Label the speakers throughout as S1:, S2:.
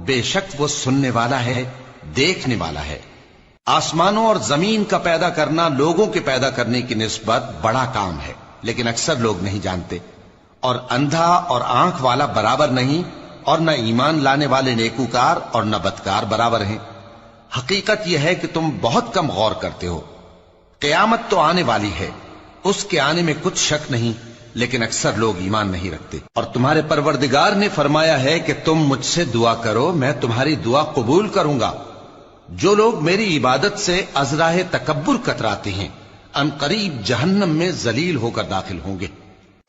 S1: بے شک وہ سننے والا ہے، دیکھنے والا ہے۔ آسمانوں اور زمین کا پیدا کرنا لوگوں کے پیدا کرنے کی نسبت بڑا کام ہے، لیکن اکثر لوگ نہیں جانتے۔ اور اندھا اور آنکھ والا برابر نہیں، اور نہ ایمان لانے والے نیکوکار اور نہ بدکار برابر ہیں۔ حقیقت یہ ہے کہ تم بہت کم غور کرتے ہو۔ قیامت تو آنے والی ہے، اس کے آنے میں کچھ شک نہیں، لیکن اکثر لوگ ایمان نہیں رکھتے۔ اور تمہارے پروردگار نے فرمایا ہے کہ تم مجھ سے دعا کرو، میں تمہاری دعا قبول کروں گا۔ جو لوگ میری عبادت سے ازراہ تکبر کتراتے ہیں، ان قریب جہنم میں ذلیل ہو کر داخل ہوں گے۔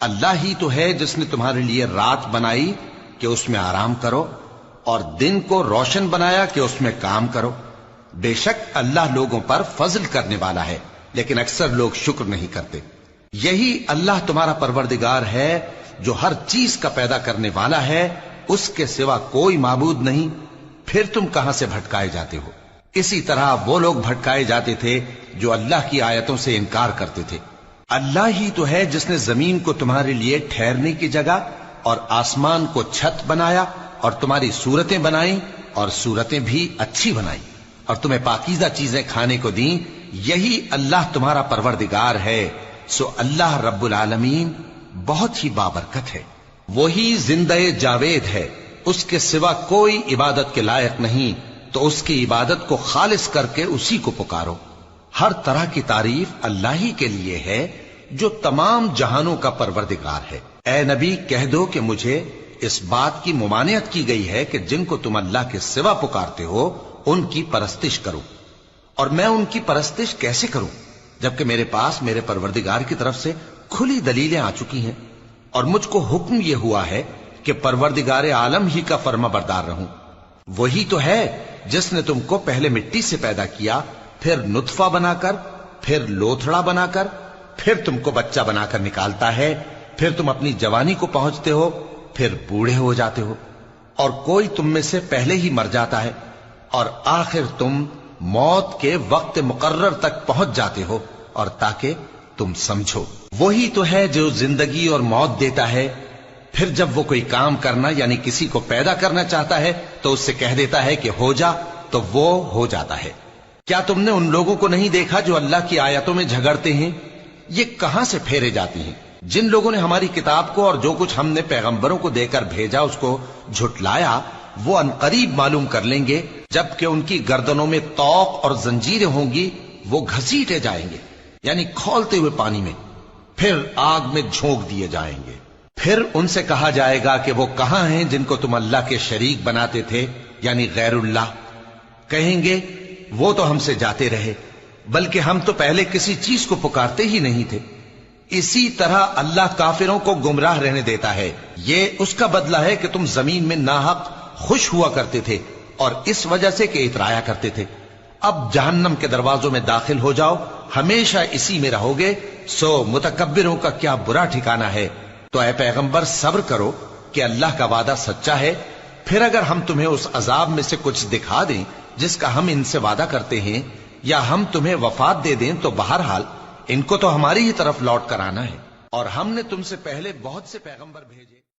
S1: اللہ ہی تو ہے جس نے تمہارے لیے رات بنائی کہ اس میں آرام کرو، اور دن کو روشن بنایا کہ اس میں کام کرو۔ بے شک اللہ لوگوں پر فضل کرنے والا ہے، لیکن اکثر لوگ شکر نہیں کرتے۔ یہی اللہ تمہارا پروردگار ہے جو ہر چیز کا پیدا کرنے والا ہے، اس کے سوا کوئی معبود نہیں، پھر تم کہاں سے بھٹکائے جاتے ہو؟ اسی طرح وہ لوگ بھٹکائے جاتے تھے جو اللہ کی آیتوں سے انکار کرتے تھے۔ اللہ ہی تو ہے جس نے زمین کو تمہارے لیے ٹھہرنے کی جگہ اور آسمان کو چھت بنایا، اور تمہاری صورتیں بنائیں اور صورتیں بھی اچھی بنائیں، اور تمہیں پاکیزہ چیزیں کھانے کو دیں۔ یہی اللہ تمہارا پروردگار ہے، سو اللہ رب العالمین بہت ہی بابرکت ہے۔ وہی زندہ جاوید ہے، اس کے سوا کوئی عبادت کے لائق نہیں، تو اس کی عبادت کو خالص کر کے اسی کو پکارو۔ ہر طرح کی تعریف اللہ ہی کے لیے ہے جو تمام جہانوں کا پروردگار ہے۔ اے نبی کہہ دو کہ مجھے اس بات کی ممانعت کی گئی ہے کہ جن کو تم اللہ کے سوا پکارتے ہو ان کی پرستش کرو، اور میں ان کی پرستش کیسے کروں جبکہ میرے پاس میرے پروردگار کی طرف سے کھلی دلیلیں آ چکی ہیں، اور مجھ کو حکم یہ ہوا ہے کہ پروردگار عالم ہی کا فرما بردار رہوں۔ وہی تو ہے جس نے تم کو پہلے مٹی سے پیدا کیا، پھر نطفہ بنا کر، پھر لوتھڑا بنا کر، پھر تم کو بچہ بنا کر نکالتا ہے، پھر تم اپنی جوانی کو پہنچتے ہو، پھر بوڑھے ہو جاتے ہو، اور کوئی تم میں سے پہلے ہی مر جاتا ہے، اور آخر تم موت کے وقت مقرر تک پہنچ جاتے ہو، اور تاکہ تم سمجھو۔ وہی تو ہے جو زندگی اور موت دیتا ہے، پھر جب وہ کوئی کام کرنا یعنی کسی کو پیدا کرنا چاہتا ہے تو اس سے کہہ دیتا ہے کہ ہو جا، تو وہ ہو جاتا ہے۔ کیا تم نے ان لوگوں کو نہیں دیکھا جو اللہ کی آیتوں میں جھگڑتے ہیں؟ یہ کہاں سے پھیرے جاتی ہیں؟ جن لوگوں نے ہماری کتاب کو اور جو کچھ ہم نے پیغمبروں کو دے کر بھیجا اس کو جھٹلایا، وہ انقریب معلوم کر لیں گے جبکہ ان کی گردنوں میں طوق اور زنجیریں ہوں گی، وہ گھسیٹے جائیں گے یعنی کھولتے ہوئے پانی میں، پھر آگ میں جھونک دیے جائیں گے۔ پھر ان سے کہا جائے گا کہ وہ کہاں ہیں جن کو تم اللہ کے شریک بناتے تھے یعنی غیر اللہ؟ کہیں گے وہ تو ہم سے جاتے رہے، بلکہ ہم تو پہلے کسی چیز کو پکارتے ہی نہیں تھے۔ اسی طرح اللہ کافروں کو گمراہ رہنے دیتا ہے، یہ اس کا بدلہ ہے کہ تم زمین میں ناحق خوش ہوا کرتے تھے اور اس وجہ سے کہ اترایا کرتے تھے۔ اب جہنم کے دروازوں میں داخل ہو جاؤ، ہمیشہ اسی میں رہو گے، سو متکبروں کا کیا برا ٹھکانہ ہے۔ تو اے پیغمبر صبر کرو کہ اللہ کا وعدہ سچا ہے، پھر اگر ہم تمہیں اس عذاب میں سے کچھ دکھا دیں جس کا ہم ان سے وعدہ کرتے ہیں، یا ہم تمہیں وفات دے دیں، تو بہرحال ان کو تو ہماری ہی طرف لوٹ کر آنا ہے، اور ہم نے تم سے پہلے بہت سے پیغمبر بھیجے۔